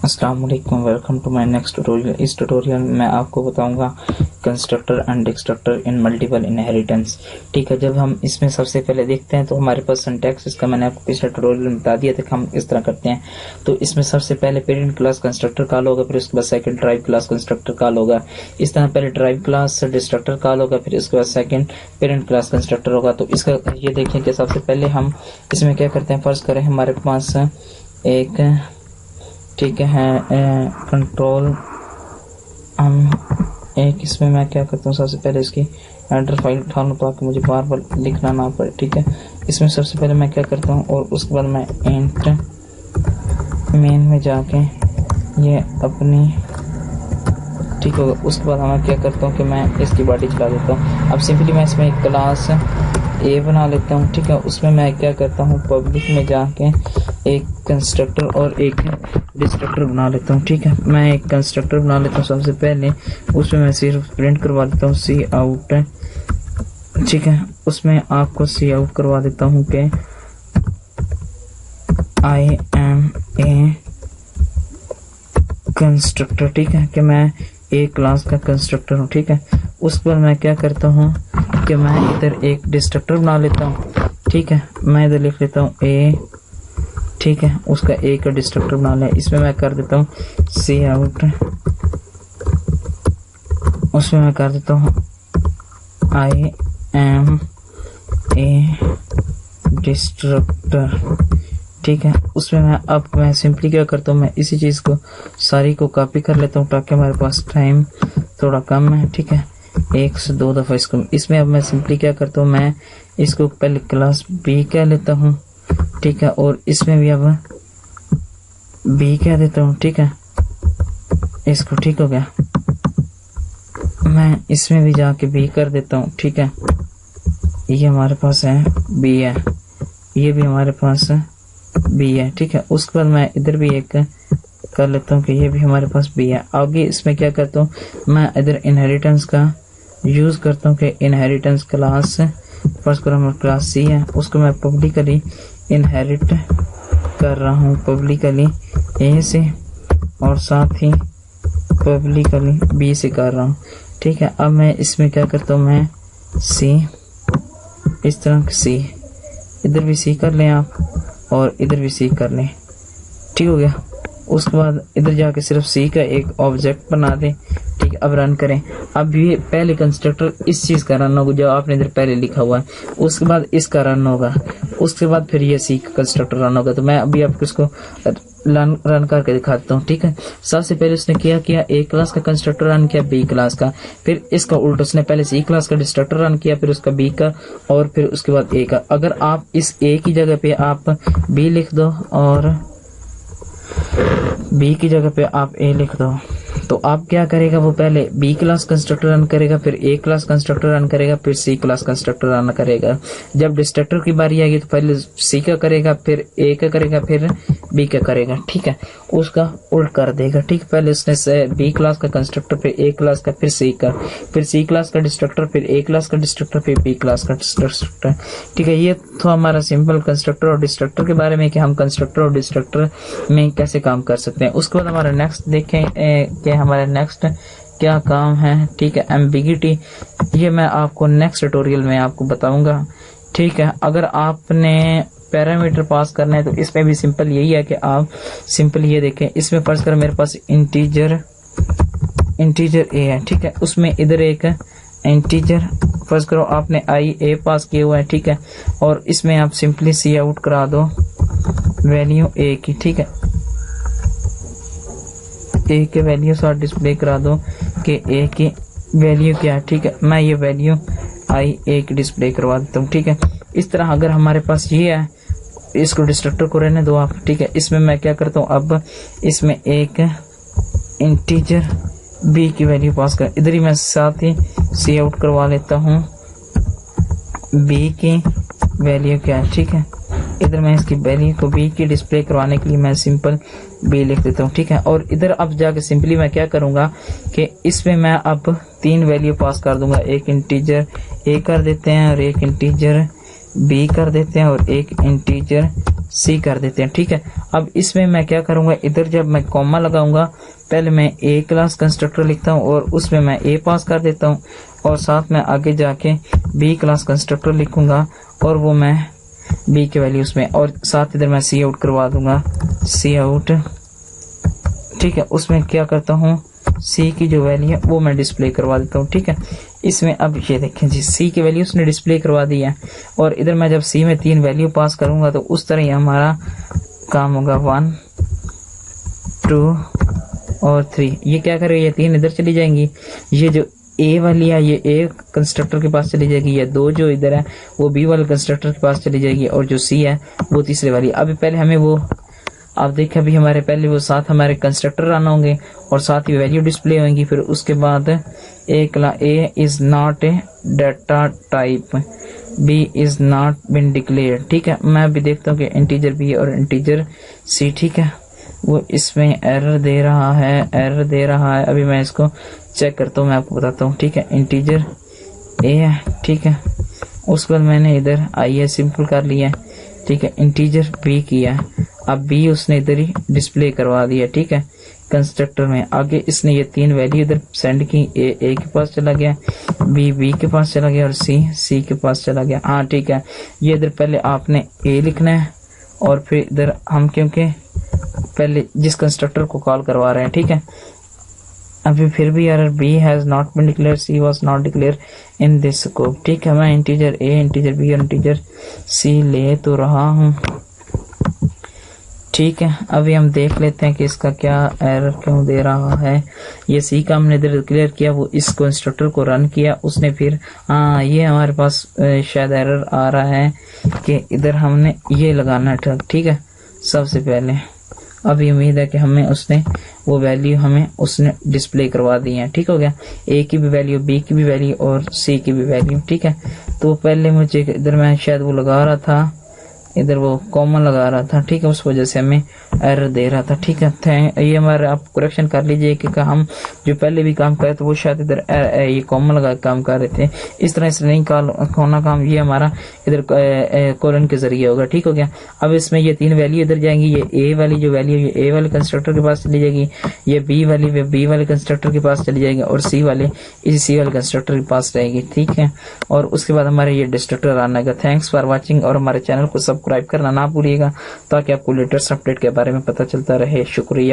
अस्सलाम वालेकुम, welcome to my next tutorial. इस ट्यूटोरियल में मैं आपको बताऊंगा constructor and destructor in multiple inheritance. ठीक है, जब हम इसमें सबसे पहले देखते हैं तो हमारे पास सिंटैक्स इसका मैंने आपको पिछले ट्यूटोरियल में बता दिया था कि हम इस तरह करते हैं। तो इसमें सबसे पहले पेरेंट क्लास कंस्ट्रक्टर कॉल होगा, फिर उसके बाद second drive class constructor call होगा। इस तरह पहले ड्राइव क्लास डिस्ट्रक्टर कॉल होगा, फिर उसके बाद सेकंड पेरेंट क्लास कंस्ट्रक्टर होगा। तो इसका ये देखें कि सबसे पहले हम इसमें क्या करते हैं। फर्ज करें हमारे पास एक ठीक है कंट्रोल हम एक इसमें मैं क्या करता हूँ, सबसे पहले इसकी हेडर फाइल उठा लूँ ताकि मुझे बार बार लिखना ना पड़े। ठीक है, इसमें सबसे पहले मैं क्या करता हूँ और उसके बाद मैं इंट मेन में जाके ये अपनी ठीक होगा। उसके बाद मैं क्या करता हूँ कि मैं इसकी बॉडी चला देता हूँ। अब सिंपली मैं इसमें एक क्लास ए बना लेता हूँ। ठीक है, उसमें मैं क्या करता हूँ पब्लिक में जाके एक कंस्ट्रक्टर और एक डिस्ट्रक्टर बना लेता हूँ। ठीक है, मैं एक कंस्ट्रक्टर बना लेता हूँ सबसे पहले, उसमें मैं सिर्फ प्रिंट करवा देता हूँ सी आउट। ठीक है, उसमें आपको सी आउट करवा देता हूँ कि आई एम ए कंस्ट्रक्टर। ठीक है, कि मैं एक क्लास का कंस्ट्रक्टर हूँ। ठीक है, उस पर मैं क्या करता हूँ कि मैं इधर एक डिस्ट्रक्टर बना लेता हूँ। ठीक है, मैं इधर लिख लेता हूँ ए। ठीक है, उसका ए का डिस्ट्रक्टर बना लिया। इसमें मैं कर देता हूँ सी आउट, उसमें मैं कर देता हूँ आई एम ए डिस्ट्रक्टर। ठीक है, उसमें मैं सिंपली क्या करता हूँ, मैं इसी चीज को सारी को कॉपी कर लेता हूँ ताकि हमारे पास टाइम थोड़ा कम है। ठीक है, एक से दो दफा इसको इसमें अब मैं सिंपली क्या करता हूँ, मैं इसको पहले क्लास बी कह लेता हूँ। ठीक है, और इसमें भी अब बी कह देता हूँ। ठीक है, इसको ठीक हो गया, मैं इसमें भी जाके बी कर देता हूँ। ठीक है, ये हमारे पास है बी है, ये भी हमारे पास बी है। ठीक है, उसके बाद मैं इधर भी एक कर लेता हूँ कि ये भी हमारे पास बी है। आगे इसमें क्या करता हूँ, मैं इधर इनहेरिटेंस का यूज करता हूँ कि इनहेरिटेंस क्लास फर्स्ट करो हमारे क्लास सी है, उसको मैं पब्लिकली इनहेरिट कर रहा हूँ पब्लिकली ए से और साथ ही पब्लिकली बी से कर रहा हूँ। ठीक है, अब मैं इसमें क्या करता हूँ, मैं सी इस तरह सी इधर भी सी कर लें आप और इधर भी सी कर लें। ठीक हो गया, उसके बाद इधर जाके सिर्फ सी का एक ऑब्जेक्ट बना दें। ठीक है, अब रन करें। अब ये पहले कंस्ट्रक्टर इस चीज का रन होगा जो आपने इधर पहले लिखा हुआ है, उसके बाद इसका रन होगा, उसके बाद फिर ये सी का कंस्ट्रक्टर रन होगा। तो मैं अभी आपको इसको रन करके दिखाता हूँ। ठीक है, सबसे पहले उसने किया ए क्लास का कंस्ट्रक्टर रन किया, बी क्लास का, फिर इसका उल्टा उसने पहले सी क्लास का डिस्ट्रक्टर रन किया, फिर उसका बी का और फिर उसके बाद ए का। अगर आप इस ए की जगह पे आप बी लिख दो और बी की जगह पे आप ए लिख दो तो आप क्या करेगा, वो पहले बी क्लास कंस्ट्रक्टर रन करेगा, फिर ए क्लास कंस्ट्रक्टर रन करेगा, फिर सी क्लास कंस्ट्रक्टर रन करेगा। जब डिस्ट्रक्टर की बारी आएगी तो पहले सी का करेगा, फिर ए का करेगा, फिर बी का करेगा। ठीक है, उसका उल्ट कर देगा। ठीक, पहले उसने बी क्लास का कंस्ट्रक्टर, फिर ए क्लास का, फिर सी का, फिर सी क्लास का डिस्ट्रक्टर, फिर ए क्लास का डिस्ट्रक्टर, फिर बी क्लास का डिस्ट्रक्टर। ठीक है, ये तो हमारा सिंपल कंस्ट्रक्टर और डिस्ट्रक्टर के बारे में कि हम कंस्ट्रक्टर और डिस्ट्रक्टर में कैसे काम कर सकते हैं। उसके बाद हमारा नेक्स्ट देखें कि हमारे नेक्स्ट क्या काम है। ठीक है, एम्बिगिटी ये मैं आपको नेक्स्ट ट्यूटोरियल में आपको बताऊंगा। ठीक है, अगर आपने पैरामीटर पास करना है तो इसमें भी सिंपल यही है कि आप सिंपल ये देखें, इसमें फर्ज कर मेरे पास इंटीजर ए है। ठीक है, उसमें इधर एक इंटीजर फर्ज करो आपने आई ए पास किया हुआ है। ठीक है, और इसमें आप सिंपली सी आउट करा दो वैल्यू ए की। ठीक है, ए के वैल्यू साथ डिस्प्ले करा दो कि ए की वैल्यू क्या है। ठीक है, मैं ये वैल्यू आई ए की डिस्प्ले करवा देता हूँ। ठीक है, इस तरह अगर हमारे पास ये है, इसको डिस्ट्रक्टर को रहने दो आप। ठीक है, इसमें मैं क्या करता हूँ, अब इसमें एक इंटीजर बी की वैल्यू पास कर, इधर ही मैं साथ ही सी आउट करवा लेता हूँ बी की वैल्यू क्या है। ठीक है, इधर मैं इसकी वैल्यू को बी की डिस्प्ले करवाने के लिए मैं सिंपल बी लिख देता हूँ। ठीक है, और इधर अब जाके सिंपली मैं क्या करूंगा कि इसमें मैं अब 3 वैल्यू पास कर दूंगा, एक इंटीजर ए कर देते हैं और एक इंटीजर बी कर देते हैं और एक इंटीजर सी कर देते हैं, ठीक है। अब इसमें मैं क्या करूंगा, इधर जब मैं कॉमा लगाऊंगा पहले मैं ए क्लास कंस्ट्रक्टर लिखता हूँ और उसमें मैं ए पास कर देता हूँ और साथ में आगे जाके बी क्लास कंस्ट्रक्टर लिखूंगा और वो मैं बी के वैल्यू उसमें, और साथ इधर मैं सी आउट करवा दूंगा, सी आउट, ठीक है। उसमें क्या करता हूँ, सी की जो वैल्यू है वो मैं डिस्प्ले करवा देता हूँ, ठीक है। इसमें अब ये देखें जी, सी की वैल्यू उसने डिस्प्ले करवा दी है और इधर मैं जब सी में 3 वैल्यू पास करूंगा तो उस तरह ही हमारा काम होगा, 1 2 और 3। ये क्या करेगा, ये 3 इधर चली जाएंगी, ये जो ए वाली है ये ए कंस्ट्रक्टर के पास चली जाएगी, ये 2 जो इधर है वो बी वाले कंस्ट्रक्टर के पास चली जाएगी और जो सी है वो तीसरे वाली। अभी पहले हमें वो, आप देखें अभी हमारे पहले वो साथ हमारे कंस्ट्रक्टर रन होंगे और साथ ही वैल्यू डिस्प्ले होंगी। फिर उसके बाद A is not a data type, B is not been declared, ठीक है। मैं अभी देखता हूँ कि इंटीजर बी और इंटीजर सी, ठीक है, वो इसमें एरर दे रहा है, अभी मैं इसको चेक करता हूँ, मैं आपको बताता हूँ, ठीक है। इंटीजर ए है, ठीक है, उसके बाद मैंने इधर आई सिंपल कर लिया है, ठीक है। इंटीजर बी किया, अब बी उसने इधर ही डिस्प्ले करवा दिया, ठीक है, कंस्ट्रक्टर में। आगे इसने ये 3 वैल्यू इधर सेंड की, ए के पास चला गया, बी के पास चला गया और सी के पास चला गया। हाँ ठीक है, ये इधर पहले आपने ए लिखना है और फिर इधर हम क्योंकि पहले जिस कंस्ट्रक्टर को कॉल करवा रहे हैं, ठीक है। अभी फिर भी error, B has not been declare, C was not declare in this scope, ठीक है। मैं इंटीजर ए, इंटीजर बी और इंटीजर सी ले तो रहा हूँ, ठीक है। अभी हम देख लेते हैं कि इसका क्या एरर क्यों दे रहा है। ये सी का हमने इधर क्लियर किया, वो इस कंस्ट्रक्टर को रन किया उसने, फिर हाँ ये हमारे पास शायद एरर आ रहा है कि इधर हमने ये लगाना था, ठीक है, सबसे पहले। अभी उम्मीद है कि हमें उसने वो वैल्यू हमें उसने डिस्प्ले करवा दी है, ठीक हो गया। ए की भी वैल्यू, बी की भी वैल्यू और सी की भी वैल्यू, ठीक है। तो पहले मुझे इधर मैं शायद वो लगा रहा था, इधर वो कॉमन लगा रहा था, ठीक है, उस वजह से हमें एरर दे रहा था, ठीक है। ये हमारे आप करेक्शन कर लीजिए कि हम जो पहले भी काम करे तो वो शायद इधर ये कॉमन लगा काम कर रहे थे, इस तरह से नहीं होना काम, ये हमारा इधर कोलन के जरिए होगा, ठीक हो गया। अब इसमें ये 3 वैल्यू इधर जाएंगी, ये ए वाली जो वैल्यू ये ए वाले कंस्ट्रक्टर के पास चली जाएगी, ये बी वाली बी वाले कंस्ट्रक्टर के पास चली जाएगी और सी वाले इसी सी वाले कंस्ट्रक्टर के पास रहेगी, ठीक है। और उसके बाद हमारे ये डिस्ट्रक्टर आना का। थैंक्स फॉर वॉचिंग और हमारे चैनल को सब्सक्राइब करना ना भूलिएगा ताकि आपको लेटेस्ट अपडेट के बारे में पता चलता रहे। शुक्रिया।